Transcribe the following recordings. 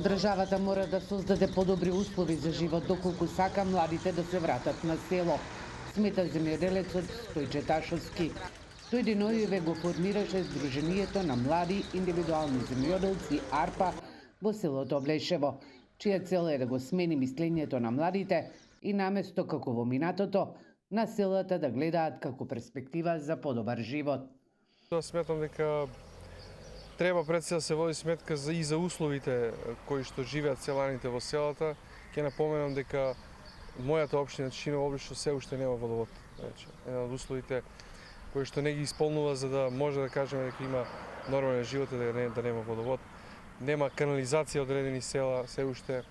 Државата мора да создаде подобри услови за живот доколку сака младите да се вратат на село, смета земјоделецот Стојче Ташовски. Тој денојуве го формираше Сдруженијето на млади индивидуални земјоделци АРПА во селото Блешево, чија цел е да го смени мислењето на младите и наместо како во минатото на селата да гледаат како перспектива за подобар живот. Сметам дека треба пред се да се води сметка и за условите кои што живеат селаните во селата. Ќе напоменам дека мојата општина Тишиново Облишево се уште нема водовод. Еден од условите кои што не ги исполнува за да може да кажеме дека има нормален живот е да нема водовод. Нема канализација одредени села, се уште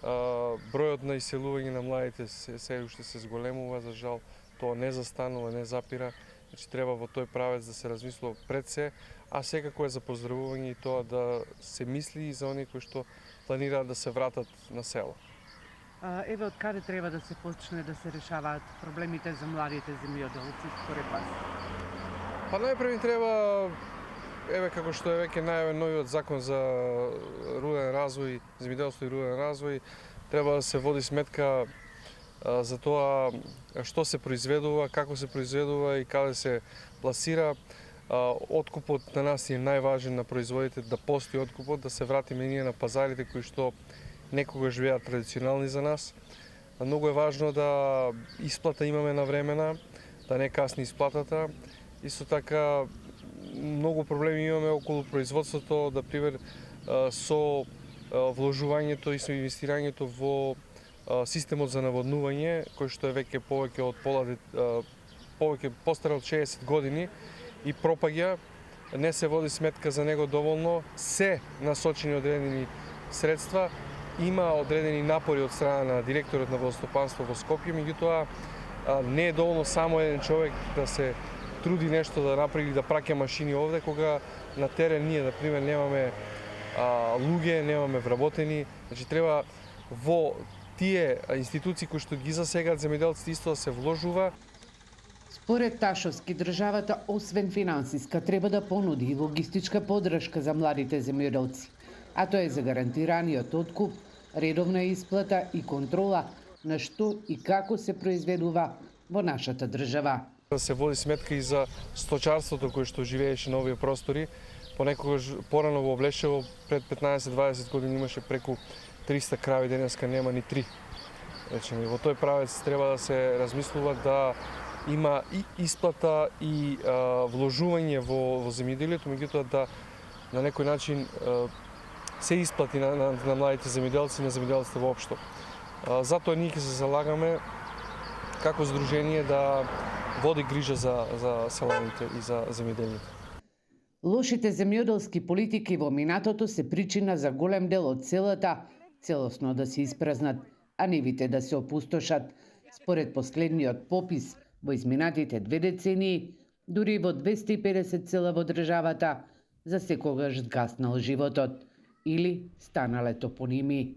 бројот на иселување на младите се уште се зголемува, за жал тоа не застанува, не запира. Значи треба во тој правец да се размислува пред се, а секако е за поздравување и тоа да се мисли и за оние кои што планираат да се вратат на село. Еве од каде треба да се почне да се решаваат проблемите за младите земјоделци според вас? Па најпрви треба, еве како што е веќе најавен новиот закон за рурален развој, земјоделство и рурален развој, треба да се води сметка за тоа што се произведува, како се произведува и каде се пласира. Откупот на нас е најважен на производите, да постои откупот, да се вратиме ние на пазарите кои што некогаш беа традиционални за нас. Многу е важно да исплата имаме навремена, да не касни исплатата. Исто така многу проблеми имаме околу производството, да пример со вложувањето и со инвестирањето во системот за наводнување, кој што е веќе повеќе од повеќе постар од 60 години и пропаѓа, не се води сметка за него доволно, се насочени одредени средства, има одредени напори од страна на директорот на водостопанство во Скопје, меѓутоа не е доволно само еден човек да се труди нешто да направи, да праќа машини овде, кога на терен ние, например, немаме луѓе, немаме вработени. Значи треба во тие институции кои што ги засегаат земјоделците исто да се вложува. Според Ташовски, државата освен финансиска треба да понуди и логистичка поддршка за младите земјоделци, а тоа е за гарантираниот откуп, редовна исплата и контрола на што и како се произведува во нашата држава. Да се води сметка и за сточарството кое што живееше на овие простори. Понекогаш порано во Блешево пред 15-20 години имаше преку 300 крави, денеска нема ни 3. Значи, во тој правец треба да се размислува да има и исплата и вложување во земјоделието, меѓутоа да на некој начин се исплати на младите земјоделци и на земјоделците воопшто. Затоа ние ќе се залагаме како здружение да води грижа за селаните и за земјоделието. Лошите земјоделски политики во минатото се причина за голем дел од селата целосно да се испразнат, а нивите да се опустошат. Според последниот попис во изминатите 2 децении, дури во 250 села во државата, за секогаш згаснал животот или станале топоними.